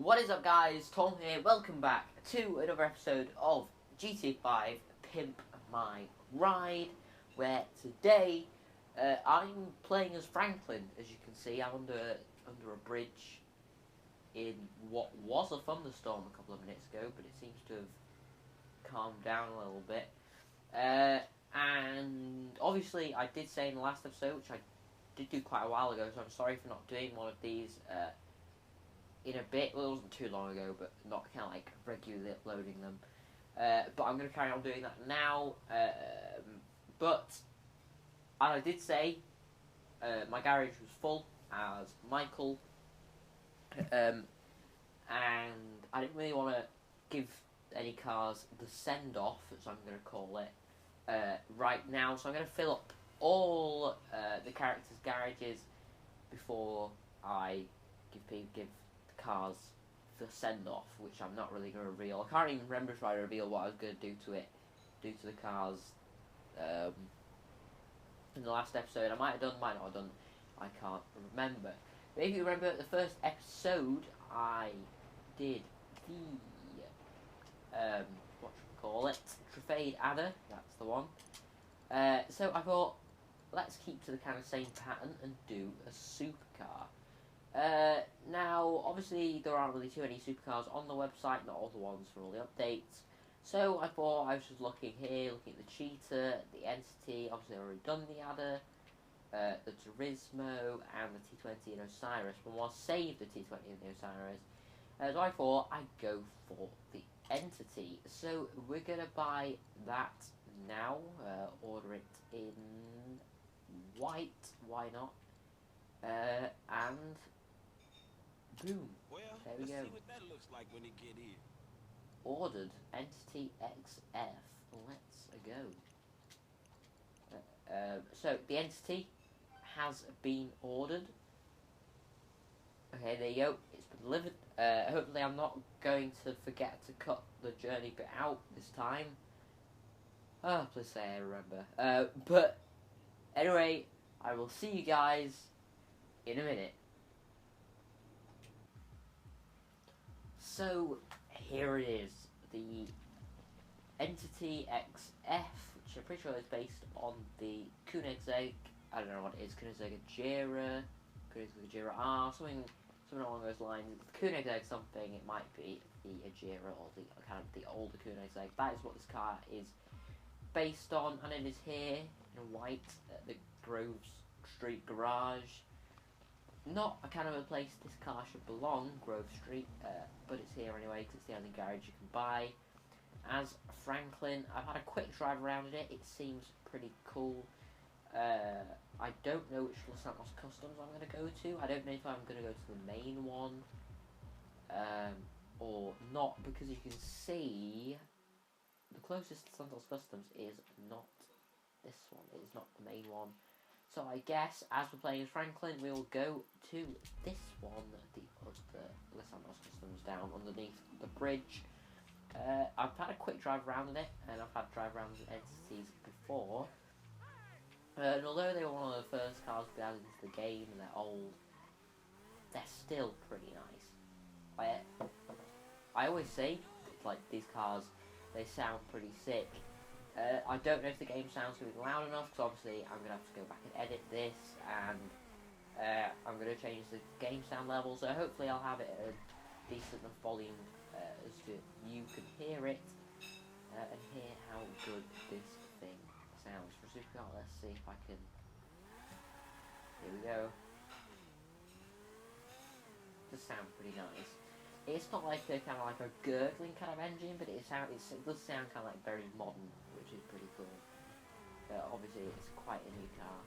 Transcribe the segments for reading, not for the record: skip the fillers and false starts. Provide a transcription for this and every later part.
What is up, guys? Tom here. Welcome back to another episode of GTA 5 Pimp My Ride, where today I'm playing as Franklin. As you can see, I'm under a bridge in what was a thunderstorm a couple of minutes ago, but it seems to have calmed down a little bit. And obviously, I did say in the last episode, which I did do quite a while ago, so I'm sorry for not doing one of these in a bit. Well, it wasn't too long ago, but not kind of like regularly uploading them. But I'm going to carry on doing that now. But I did say my garage was full as Michael, and I didn't really want to give any cars the send-off, as I'm going to call it, right now. So I'm going to fill up all the characters' garages before I give cars the send-off, which I'm not really going to reveal. I can't even remember if I reveal what I was going to do to the cars in the last episode. I might have done, might not have done, I can't remember. But if you remember the first episode, I did the what should we call it? Trafade Adder, that's the one. So I thought, let's keep to the kind of same pattern and do a supercar. Now, obviously, there aren't really too many supercars on the website, not all the ones for all the updates. So I thought I was just looking here, looking at the Cheetah, the Entity, obviously I've already done the Adder, the Turismo, and the T20 and Osiris, but I'll save the T20 and the Osiris. So I thought I'd go for the Entity. So we're going to buy that now, order it in white, why not? And boom. Well, there we go. See what that looks like when it get here. Ordered Entity XF. Let's go. So the Entity has been ordered. Okay, there you go. It's been delivered. Hopefully, I'm not going to forget to cut the journey bit out this time. Oh, please say I remember. But anyway, I will see you guys in a minute. So here it is, the Entity XF, which I'm pretty sure is based on the Koenigsegg. I don't know what it is. Koenigsegg Agera, Koenigsegg Agera R, something along those lines. Koenigsegg something. It might be the Agera or the kind of the older Koenigsegg. That is what this car is based on, and it is here in white at the Grove Street garage. Not a kind of a place this car should belong, Grove Street, but it's here anyway because it's the only garage you can buy. As Franklin, I've had a quick drive around in it. It seems pretty cool. I don't know which Los Santos Customs I'm going to go to. I don't know if I'm going to go to the main one or not, because you can see the closest Santos Customs is not this one. It is not the main one. So I guess, as we're playing as Franklin, we'll go to this one, the Los Santos Customs down underneath the bridge. I've had a quick drive around in it, and I've had drive around in Entities before. And although they were one of the first cars to be added into the game, and they're old, they're still pretty nice. I always say, like, these cars, they sound pretty sick. I don't know if the game sound's going to be loud enough, because obviously I'm going to have to go back and edit this, and I'm going to change the game sound level, so hopefully I'll have it at a decent enough volume as to you can hear it, and hear how good this thing sounds. For supercar, let's see if I can... Here we go. It does sound pretty nice. It's not like a kind of like a gurgling kind of engine, but it does sound kind of like very modern, which is pretty cool. Obviously, it's quite a new car.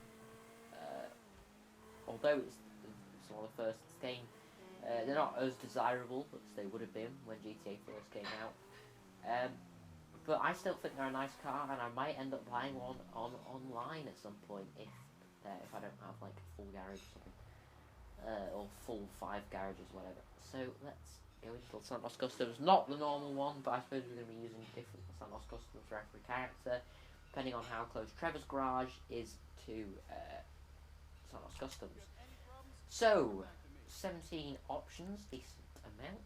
Although it's one of the first game, they're not as desirable as they would have been when GTA first came out. But I still think they're a nice car, and I might end up buying one online at some point if I don't have like a full garage or something, or full 5 garages, whatever. So let's go into Santos Customs, not the normal one, but I suppose we're going to be using different Santos Customs for every character, depending on how close Trevor's garage is to Santos Customs. So, 17 options, decent amount.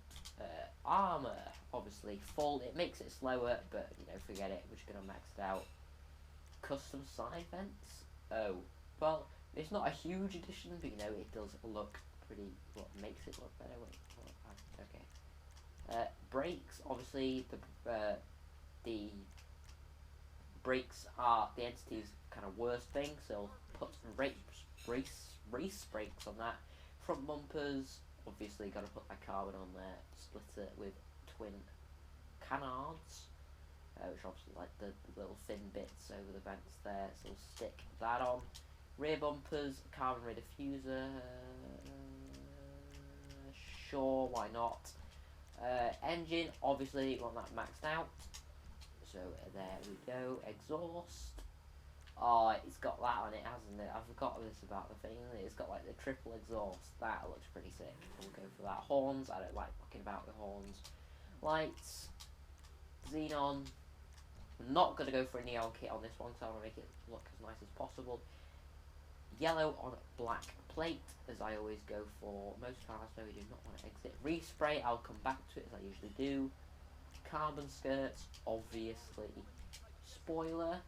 Armor, obviously full. It makes it slower, but you know, forget it. We're just gonna max it out. Custom side vents. Oh, well, it's not a huge addition, but you know, it does look pretty. What makes it look better? Wait, okay. Brakes, obviously the brakes are the entity's kind of worst thing, so put some race brakes on that. Front bumpers, obviously got to put that carbon on there. Split it with twin canards, which are obviously like the little thin bits over the vents there. So we'll stick that on. Rear bumpers, carbon rear diffuser. Sure, why not? Engine, obviously you want that maxed out. So there we go. Exhaust. Oh, it's got that on it, hasn't it? I forgot this about the thing. It's got like the triple exhaust. That looks pretty sick. We'll go for that. Horns. I don't like fucking about the horns. Lights. Xenon. I'm not going to go for a neon kit on this one, so I want to make it look as nice as possible. Yellow on black plate, as I always go for most cars, so we do not want to exit. Respray, I'll come back to it as I usually do. Carbon skirts, obviously. Spoiler.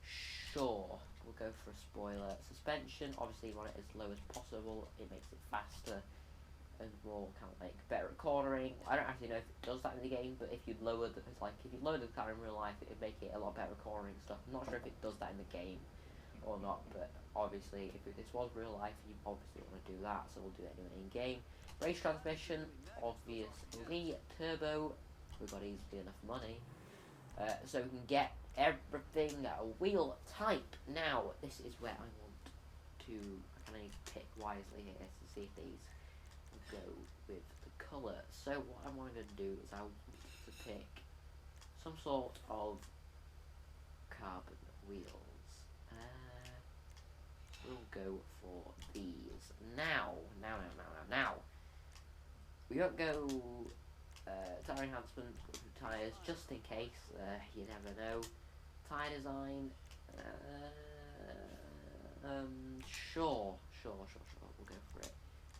Sure, we'll go for a spoiler. Suspension, obviously you want it as low as possible. It makes it faster and more kind of like better at cornering. I don't actually know if it does that in the game, but if you lower the car in real life, it would make it a lot better at cornering stuff. I'm not sure if it does that in the game or not, but obviously if this was real life, you obviously want to do that, so we'll do it anyway in game. Race transmission, obviously. Turbo, we've got easily enough money, so we can get everything wheel type. Now this is where I want to kind of need to pick wisely here to see if these go with the colour. So what I wanted to do is I want to pick some sort of carbon wheels. We'll go for these. Now. We won't go tyre enhancement with tyres just in case. You never know. Tyre design. Sure. We'll go for it.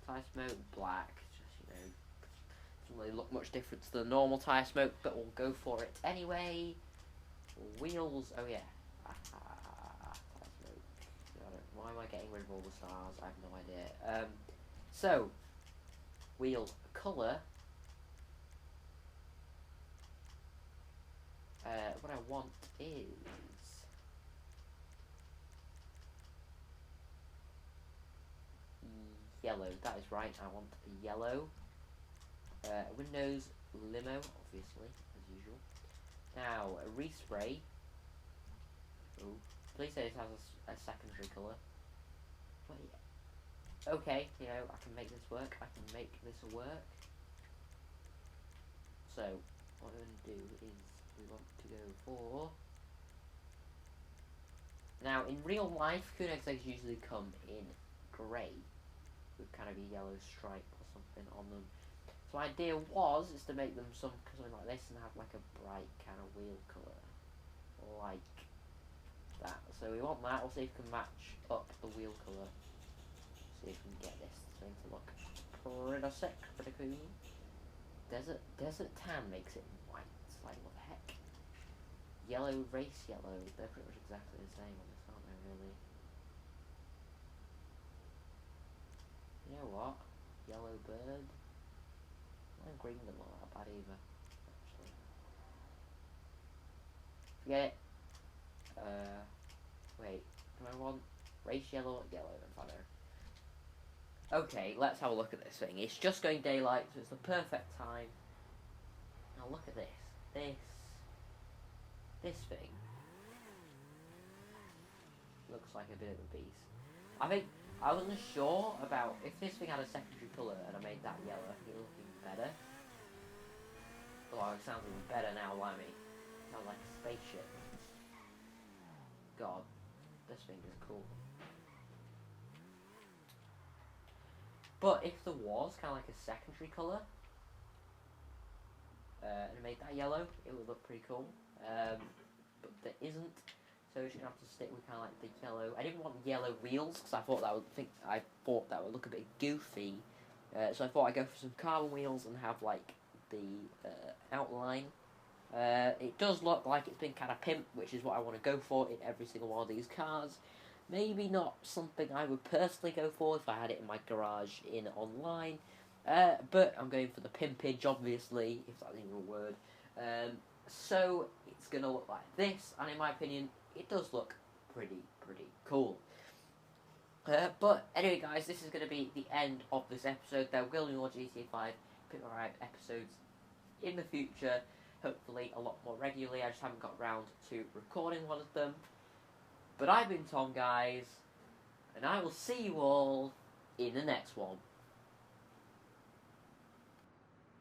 Tyre smoke, black. Just, you know, doesn't really look much different to the normal tyre smoke, but we'll go for it anyway. Wheels. Oh yeah. Tyre smoke. Why am I getting rid of all the stars? I have no idea. So wheel colour. What I want is yellow. That is right. I want yellow. Windows limo, obviously, as usual. Now a respray. Oh, please say this has a secondary colour. But yeah. Okay, you know, I can make this work. I can make this work. So what we're going to do is we want to go for. Now in real life, Kunex eggs usually come in grey with kind of a yellow stripe or something on them. So my idea is to make them something like this and have like a bright kind of wheel colour, like that. So we want that. We'll see if we can match up the wheel colour. See if we can get this thing to look pretty sick, pretty cool. Desert tan makes it white. It's like, what the heck? Yellow, race yellow. They're pretty much exactly the same on this, aren't they? Really. You know what? Yellow bird. And green doesn't look that bad either, actually. Forget it. Wait. Do I want race yellow? Yellow, then fine. Okay, let's have a look at this thing. It's just going daylight, so it's the perfect time. Now look at this. This thing looks like a bit of a beast. I think I wasn't sure about if this thing had a secondary colour and I made that yellow. I think it would look even better. Oh, it sounds even better now, Lammy. It sounds like a spaceship. God, this thing is cool. But if there was kind of like a secondary colour and made that yellow, it would look pretty cool. But there isn't. So we're just gonna have to stick with kind of like the yellow. I didn't want yellow wheels because I thought that would look a bit goofy. So I thought I'd go for some carbon wheels and have like the outline. It does look like it's been kind of pimped, which is what I want to go for in every single one of these cars. Maybe not something I would personally go for if I had it in my garage in online. But I'm going for the pimpage, obviously, if that's even a word. So it's going to look like this, and in my opinion, it does look pretty cool. But anyway, guys, this is going to be the end of this episode. There will be more GTA 5 Pimp My Ride episodes in the future, hopefully a lot more regularly. I just haven't got round to recording one of them. But I've been Tom, guys, and I will see you all in the next one.